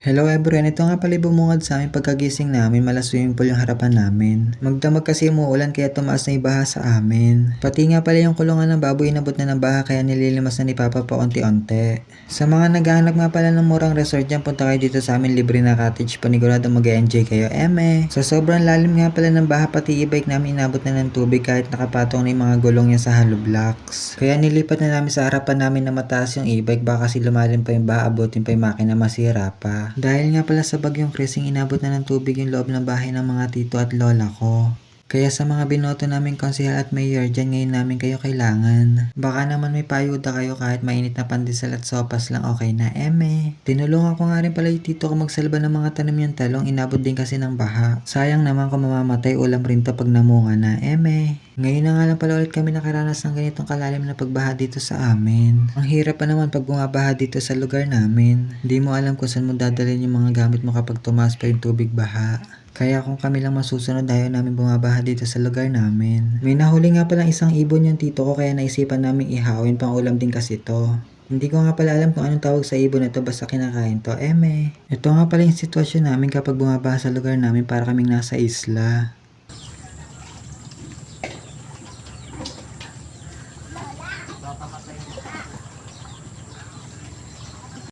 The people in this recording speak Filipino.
Hello everyone, ito nga pala bumungad sa amin pagkagising namin, mala swimming pool yung harapan namin. Magdamag kasi umuulan kaya tumaas na yung baha sa amin. Pati nga pala yung kulungan ng baboy inabot na ng baha kaya nililimas na ni Papa pa unti-unti. Sa mga naghahanap nga pala ng murang resort dyan, punta kayo dito sa amin, libre na cottage, panigurado mag-enjoy kayo, eme. Sa sobrang lalim nga pala ng baha, pati e-bike namin inabot na ng tubig kahit nakapatong na yung mga gulong niya sa hollow blocks. Kaya nilipat na namin sa harapan namin na mataas yung e-bike, baka kasi lumalim pa yung baha, abutin pa yung makina, masira pa. Dahil nga pala sa bagyong Krising, inabot na ng tubig yung loob ng bahay ng mga tito at lola ko. Kaya sa mga binoto namin konsehal at mayor dyan, ngayon namin kayo kailangan. Baka naman may payuda kayo kahit mainit na pandesal at sopas lang, okay na, eme. Tinulungan ko nga rin pala yung tito ko magsalba ng mga tanim yung talong, inabot din kasi ng baha. Sayang naman kung mamamatay, ulam rin to pag namunga na, eme. Ngayon na nga lang pala ulit kami nakaranas ng ganitong kalalim na pagbaha dito sa amin. Ang hirap pa naman pag bumabaha dito sa lugar namin. Hindi mo alam kung saan mo dadalhin yung mga gamit mo kapag tumaas pa yung tubig baha. Kaya kung kami lang masusunod, ayaw namin bumabaha dito sa lugar namin. May nahuli nga palang isang ibon yung tito ko kaya naisipan namin ihawin, pang ulam din kasi to. Hindi ko nga pala alam kung anong tawag sa ibon na to, basta kinakain to, eme. Ito nga pala yung sitwasyon namin kapag bumabaha sa lugar namin, para kaming nasa isla.